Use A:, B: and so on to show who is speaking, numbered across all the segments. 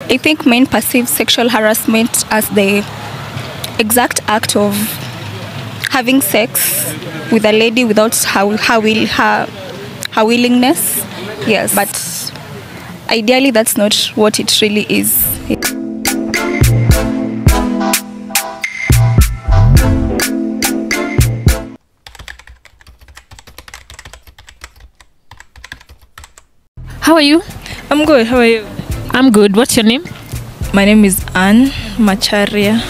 A: I think men perceive sexual harassment as the exact act of having sex with a lady without her willingness. Yes, but ideally that's not what it really is.
B: How are you?
C: I'm good. How are you?
B: I'm good. What's your name?
C: My name is Anne Macharia.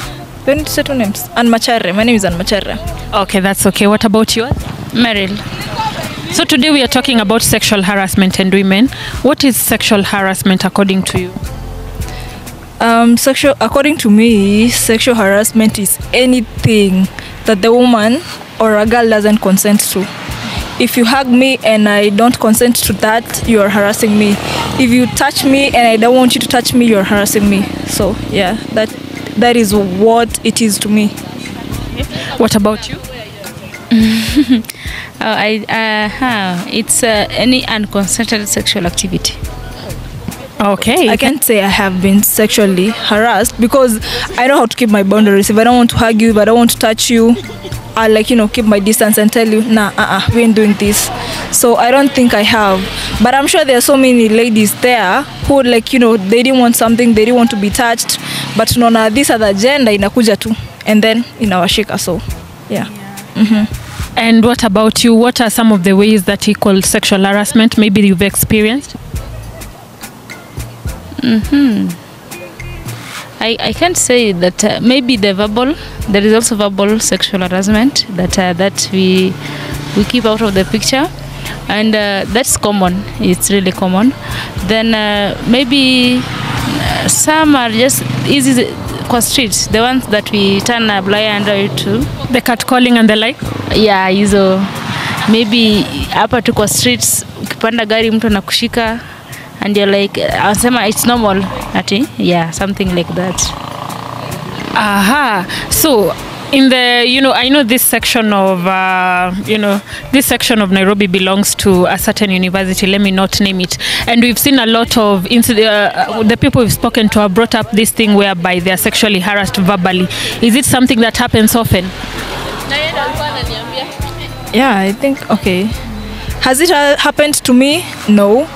C: You need to say two names. Anne Macharia. My name is Anne Macharia.
B: Okay, that's okay. What about yours?
D: Meryl.
B: So today we are talking about sexual harassment and women. What is sexual harassment according to you?
C: According to me, sexual harassment is anything that the woman or a girl doesn't consent to. If you hug me and I don't consent to that, you are harassing me. If you touch me and I don't want you to touch me, you're harassing me. So yeah, that is what it is to me.
B: What about you?
D: It's any unconsented sexual activity.
B: Okay.
C: I can't say I have been sexually harassed because I know how to keep my boundaries. If I don't want to hug you, if I don't want to touch you, I'll keep my distance and tell you, nah, we ain't doing this. So I don't think I have. But I'm sure there are so many ladies there who they didn't want something, they didn't want to be touched. But no, this other gender inakuja tu. And then inawashika, so yeah. Mm-hmm.
B: And what about you? What are some of the ways that you call sexual harassment maybe you've experienced?
D: I can't say that maybe there is also verbal sexual harassment that we keep out of the picture, and that's common. It's really common. Then maybe some are just easy kwa streets, the ones that we turn a blind eye to,
B: the catcalling and the like.
D: Yeah, hizo maybe hapa tu kwa streets, ukipanda gari mtu anakushika and you're like, it's normal, yeah, something like that.
B: Aha. So in the, I know this section of, this section of Nairobi belongs to a certain university, let me not name it. And we've seen a lot of, the people we've spoken to have brought up this thing whereby they are sexually harassed verbally. Is it something that happens often?
C: Yeah, I think, okay. Has it happened to me? No.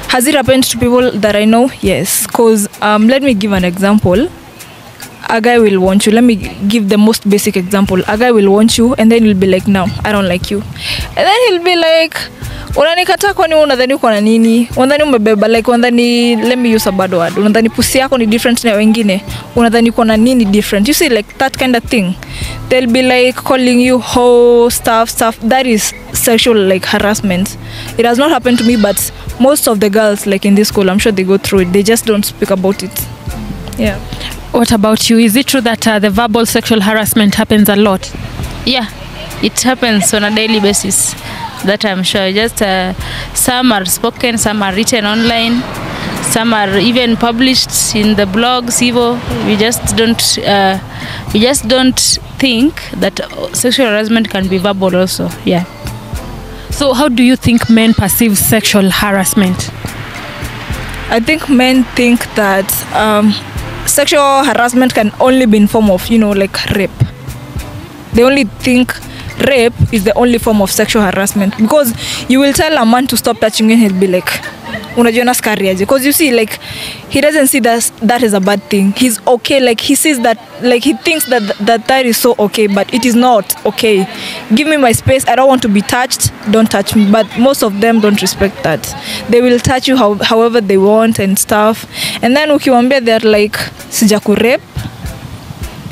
C: Has it happened to people that I know? Yes. Because let me give an example. A guy will want you. Let me give the most basic example. A guy will want you and then he'll be like, no, I don't like you. And then he'll be like, unanikata kwani unadhani uko na nini? Unadhani umebeba, like unadhani, let me use a bad word. Unadhani pusi yako ni different na wengine. Unadhani uko na nini different. You see, like that kind of thing. They'll be like calling you ho, stuff. That is sexual harassment. It has not happened to me, but most of the girls in this school, I'm sure they go through it. They just don't speak about it. Yeah.
B: What about you? Is it true that the verbal sexual harassment happens a lot?
D: Yeah, it happens on a daily basis. That I'm sure. Just some are spoken, some are written online, some are even published in the blogs. We just don't think that sexual harassment can be verbal also. Yeah.
B: So how do you think men perceive sexual harassment?
C: I think men think that sexual harassment can only be in form of, rape. They only think rape is the only form of sexual harassment, because you will tell a man to stop touching you and he'll be like, unajiona skari aje? Because you see, he doesn't see that is a bad thing. He's okay, he sees that, he thinks that is so okay, but it is not okay. Give me my space, I don't want to be touched, don't touch me. But most of them don't respect that. They will touch you however they want and stuff. And then ukiwambia they're like, sijaku rape.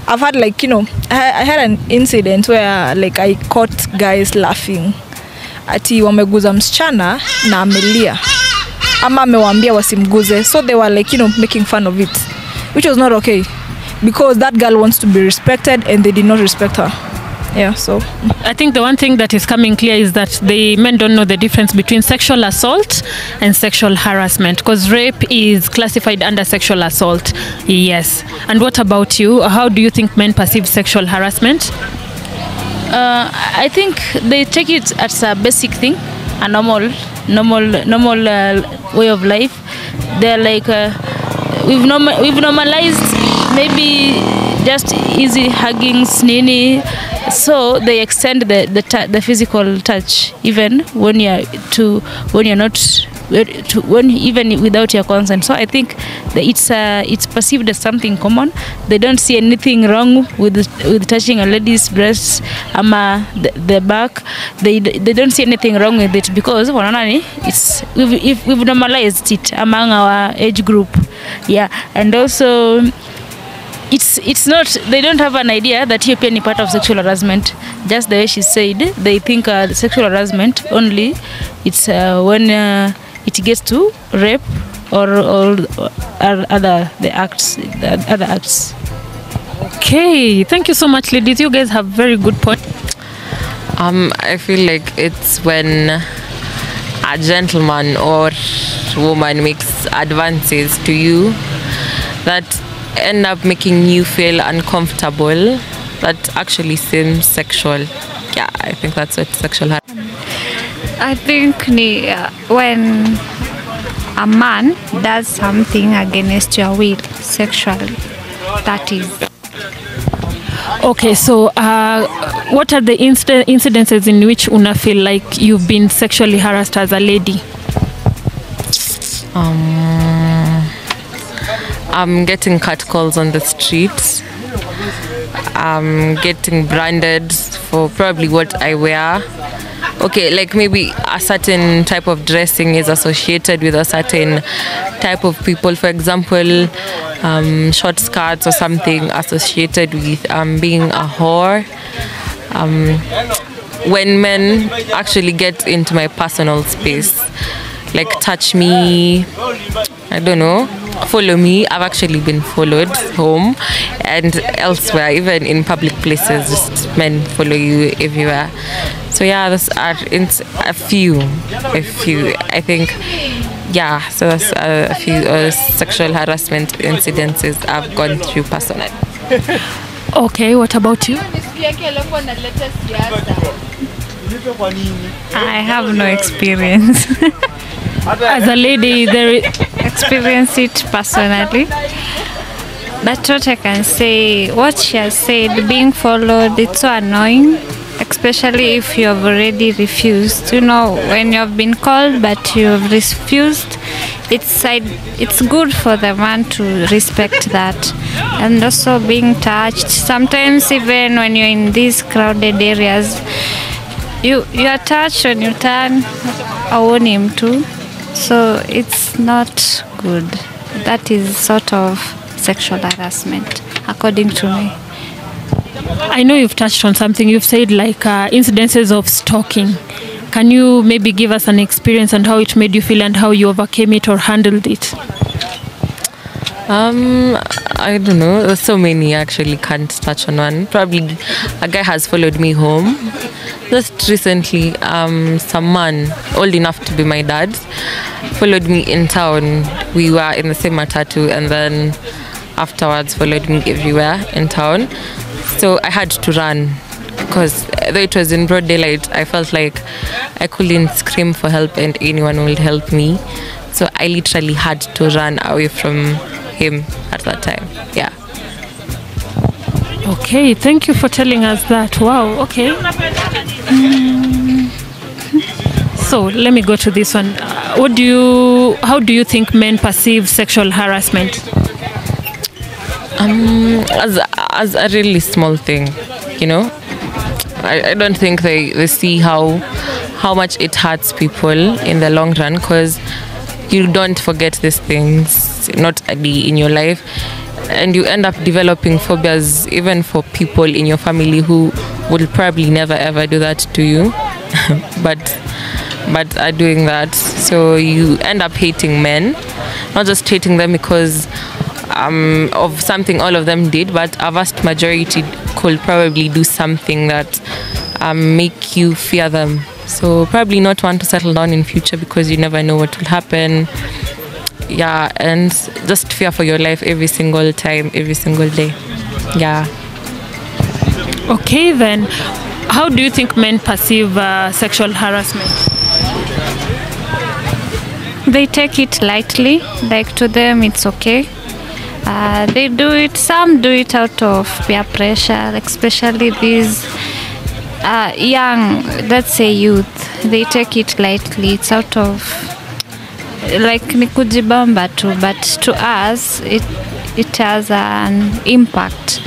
C: I've had I had an incident where I caught guys laughing. Ati wameguza msichana na amelia. Ama amewambia wasimguze. So they were making fun of it, which was not okay, because that girl wants to be respected and they did not respect her. Yeah, so
B: I think the one thing that is coming clear is that the men don't know the difference between sexual assault and sexual harassment, because rape is classified under sexual assault. Yes. And what about you? How do you think men perceive sexual harassment?
D: I think they take it as a basic thing, a normal way of life. They're like, we've normalized maybe just easy huggings, nini. So they extend the physical touch even when you're not when even without your consent. So I think that it's perceived as something common. They don't see anything wrong with touching a lady's breasts, the back. They don't see anything wrong with it because we've normalized it among our age group. Yeah, and also it's not, they don't have an idea that hiyo pia ni part of sexual harassment. Just the way she said, they think sexual harassment only it's when it gets to rape or other acts.
B: Okay, thank you so much, ladies. You guys have very good point.
E: I feel like it's when a gentleman or woman makes advances to you that end up making you feel uncomfortable, that actually seems sexual. Yeah, I think that's what sexual harassment.
A: I think when a man does something against your will sexually, that is.
B: Okay, so what are the incidences in which una feel like you've been sexually harassed as a lady?
E: I'm getting catcalls on the street. I'm getting branded for probably what I wear. Okay, like maybe a certain type of dressing is associated with a certain type of people. For example, short skirts or something associated with being a whore. When men actually get into my personal space, like touch me, I don't know, follow me. I've actually been followed home and elsewhere, even in public places, just men follow you everywhere. So yeah, those are a few, I think. Yeah, so that's a few sexual harassment incidences I've gone through personally.
B: Okay, what about you?
A: I have no experience.
B: As a lady,
A: Experience it personally. But what I can say, what she has said, being followed, it's so annoying, especially if you have already refused. You know, when you have been called but you have refused, it's good for the man to respect that. And also being touched. Sometimes even when you're in these crowded areas, you are touched when you turn. I want him too. So it's not good. That is sort of sexual harassment, according to me.
B: I know you've touched on something. You've said like incidences of stalking. Can you maybe give us an experience and how it made you feel and how you overcame it or handled it?
E: I don't know. There's so many, I actually can't touch on one. Probably a guy has followed me home. Just recently, some man old enough to be my dad followed me in town. We were in the same matatu, and then afterwards followed me everywhere in town. So I had to run because though it was in broad daylight, I felt like I couldn't scream for help and anyone would help me. So I literally had to run away from him at that time. Yeah.
B: Okay, thank you for telling us that. Wow, okay. So let me go to this one. How do you think men perceive sexual harassment?
E: As a really small thing, you know. I don't think they see how much it hurts people in the long run, because you don't forget these things not only in your life, and you end up developing phobias even for people in your family who will probably never ever do that to you but are doing that. So you end up hating men, not just hating them because of something all of them did, but a vast majority could probably do something that make you fear them. So probably not want to settle down in future because you never know what will happen. Yeah, and just fear for your life every single time, every single day. Yeah.
B: Okay, then how do you think men perceive sexual harassment?
A: They take it lightly, like to them it's okay. They do it. Some do it out of peer pressure, especially these young, let's say youth. They take it lightly. It's out of like ni kujibamba too, but to us it has an impact.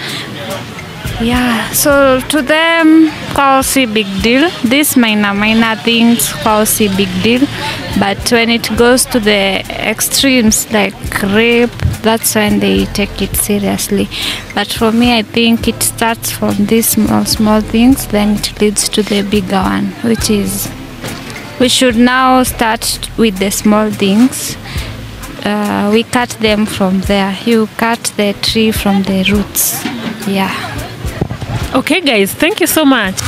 A: Yeah, so to them, kwao si big deal. These minor things, kwao si big deal. But when it goes to the extremes like rape, that's when they take it seriously. But for me, I think it starts from these small things, then it leads to the bigger one, which is we should now start with the small things. We cut them from there. You cut the tree from the roots. Yeah.
B: Okay, guys, thank you so much.